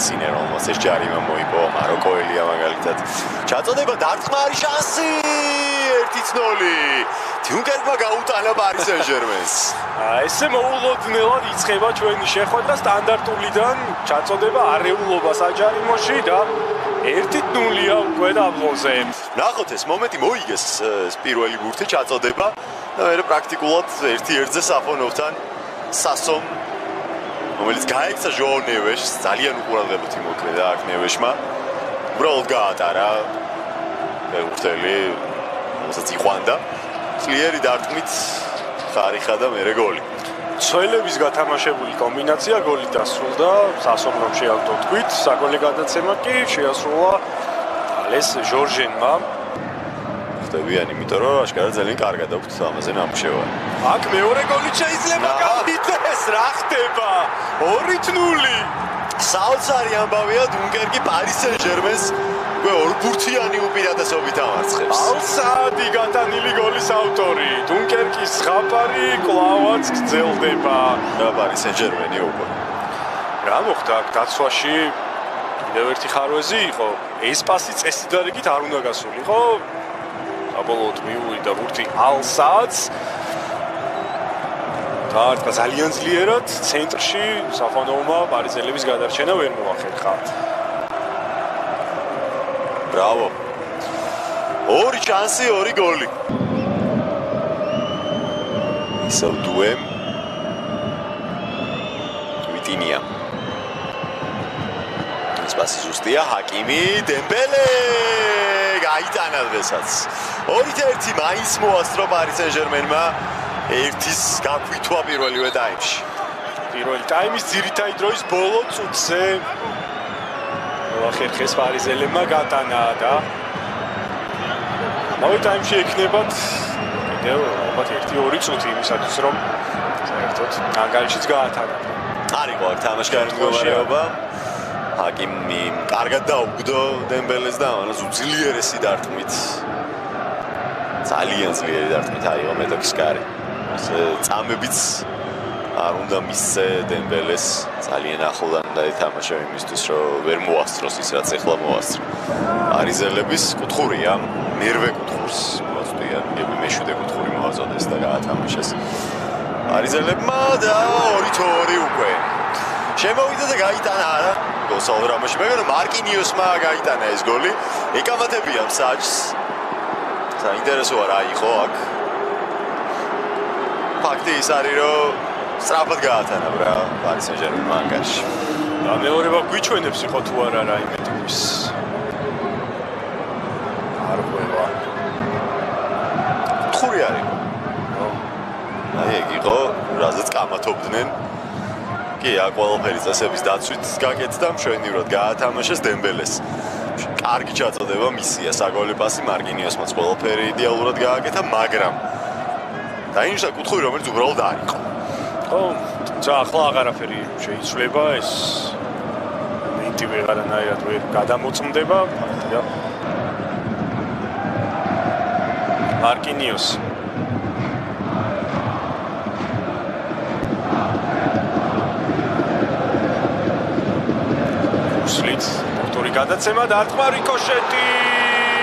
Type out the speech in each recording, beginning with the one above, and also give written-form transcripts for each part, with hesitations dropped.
მარსინე რომელსაც ეს ჯარიმა მოიპოვა მაროკოელია მაგალითად ჩაწოდება დარტყმარი შანსი 1-0 დიუნკერკმა გაუტანა პარი სენ-ჟერმენს ესე მოულოდნელად იწყება ჩვენი შეხვედრა სტანდარტულიდან ჩაწოდება არეულობა საჯარიმოში და 1-0-ია უკვე დაბლონზე ნახოთ ეს მომენტი მოიგეს პირველი ბურთი ჩაწოდება და მე პრაქტიკულად 1-1-ზე საფონოვთან სასომ რომელიც გაიქცა ჟოო ნევეშს ძალიან უყურადღებოთი მოქმედა აქ ნევეშმა უბრალოდ გაატარა ფეხბურთელი რომელსაც იყვანდა ძლიერი დარტყმით ხარიხა და მერე გოლი ცველების გათამაშებული კომბინაცია გოლი დასრულდა სასოფლომში ავტო თქვით საგოლე გადაცემა კი შეასრულა ალეს ჟორჟენმა ხდებიან იმიტომ რომ აშკარად ძალიან კარგად აქვს ამაზე ნამუშევარი აქ მეორე გოლი შეიძლება გავიდეს რა ხდება 2-0 საოცარი ამბავია დუნკერკი პარი სენ-ჟერმენს უკვე ორბურთიანი უპირატესობით ამარცხებს ალსაადი გატანილი გოლის ავტორი დუნკერკის ზღაპარი კლავაც გრძელდება და პარი სენ-ჟერმენი უკვე რა მოხდა აქ დაცვაში კიდევ ერთი ხარვეზი იყო ეს პასი წესიდარიგით არ უნდა გასულიყო აბოლოდ მიუვიდა ბურთი ალსაადს და ძალიან ძლიერად ცენტრში საფონოვმა პარიზელების გადარჩენა ვერ მოახერხა ბრავო ორი შანსი ორი გოლი ისევ დუემ ვიტინია ეს პასი ზუსტია ჰაკიმი დემბელე გაიტანა დღესაც 2-1 მაინც მოასწრო პარი სენ-ჟერმენმა ერთის გაქვითვა პირველივე ტაიმში პირველი ტაიმის ძირითადი დროის ბოლო წუთზე მოახერხეს პარიზელებმა გატანა და ამავე ტაიმში ექნებათ კიდევ ალბათ 1-2 წუთი იმისათვის რომ საერთოდ ანგარიშიც გაათანა არ იყო აქ თამაშგარის მდგომარეობა ჰაკიმი კარგად დაუგდო დემბელეს და ამას უძლიერესი დარტყმით ძალიან ძლიერი დარტყმით აიღო მეტოქის კარი წამებიც არ უნდა მისცე დემბელეს ძალიან ახლდან და ეთამაშა იმისთვის რომ ვერ მოასწროს ის რაც ეხლა მოასწრო პარიზელების კუთხურია მერვე კუთხურს მოაწვდიან გები მეშვიდე კუთხური მოაწოდეს და გაათამაშეს პარიზელებმა და 2-2 უკვე შემოვიდა და გაიტანა არა გოსალ რამოში მეგონა მარკინიოსმა გაიტანა ეს გოლი ეკამათებიან საჯს საინტერესოა რა იყო აქ ფაქტი ის არის რომ სწრაფად გაათანა ბრა პარი სენ-ჟერმენმა ანგარიში და მეორება გვიჩვენებს იყო თუ არა რაიმე ტიპის არ ყვება კუთხური არის აი ეგ იყო რაზეც კამათობდნენ კი აქ ყველაფერი წესების დაცვით გაკეთდა მშვენივრად გაათამაშეს დემბელეს კარგი ჩაწოდება მისია საგოლე პასი მარკინიოსმაც ყველაფერი იდეალურად გააკეთა მაგრამ დაინიშნა კუთხური რომელიც უბრალოდ არ იყო ხო თუმცა ახლა აღარაფერი შეიცვლება ეს მომენტი ვეღარანაირად ვერ გადამოწმდება ფაქტია მარკინიოს უსლით დოქტორი გადაცემა და არტყმა რიკოშეტი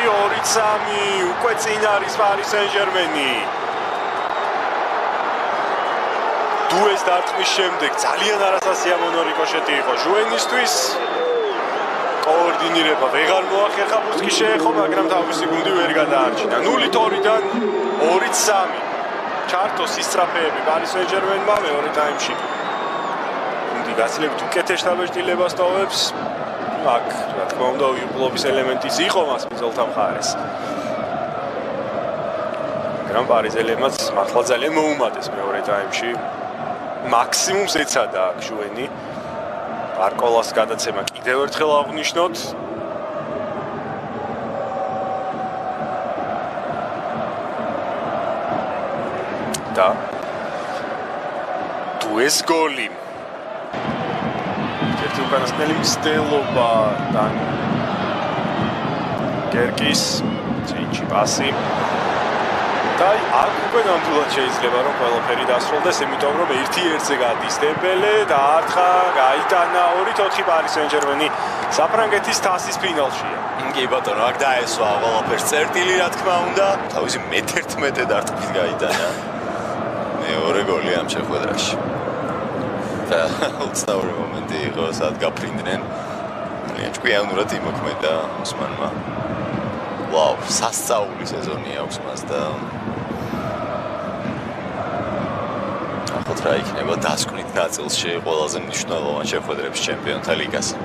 2-3 უკვე წინ არის პარი სენ-ჟერმენი დუეს დარტყმის შემდეგ ძალიან არასასიამოვნო რიკოშეტი იყო ჟუენისთვის კოორდინირება ვეღარ მოახერხა ბუსკი შეეხო მაგრამ თავისი გუნდი ვერ გადაარჩინა 0-2-დან 2-3 ჩარტოს ისწრაფეები პარი სენ-ჟერმენმა მეორე ტაიმში გუნდი გაცილებით უკეთეს დაბეჭდილებას ტოვებს აქ რა თქმა უნდა უიღბლობის ელემენტიც იყო მას მიწოლთა მხარეს მაგრამ პარიზელებმაც მართლა ძალიან მოუმატეს მეორე ტაიმში მაქსიმუმს ეცადა აქ ჟუენი ბარკოლას გადაცემა კიდევ ერთხელ აღნიშნოთ და დუეს გოლი ერთი უკანასკნელი მცდელობა და კერკის წინჩი პასი და აქ უკვე ნამდვილად შეიძლება რომ ყველაფერი დასრულდეს, იმიტომ რომ 1-1-ზე გადის დებელე და ართხა გაიტანა 2-4 Paris Saint-Germain-ი საფრანგეთის თასის ფინალშია. კი ბატონო, აქ დაესვა ყველაფერს წერტილი, რა თქმა უნდა. თავისი მე-11 დარტყმით გაიტანა. მეორე გოლი ამ შეხვედრაში. და უცნაური მომენტი იყო, სადაც გაფრინდნენ. ჭკვიანურად იმოქმედა ოსმანმა. ვაუ, სასწაული სეზონი აქვს მას და ახლა რა იქნება დასკვნით ნაწილში ყველაზე მნიშვნელოვან შეხვედრებს ჩემპიონთა ლიგაზე.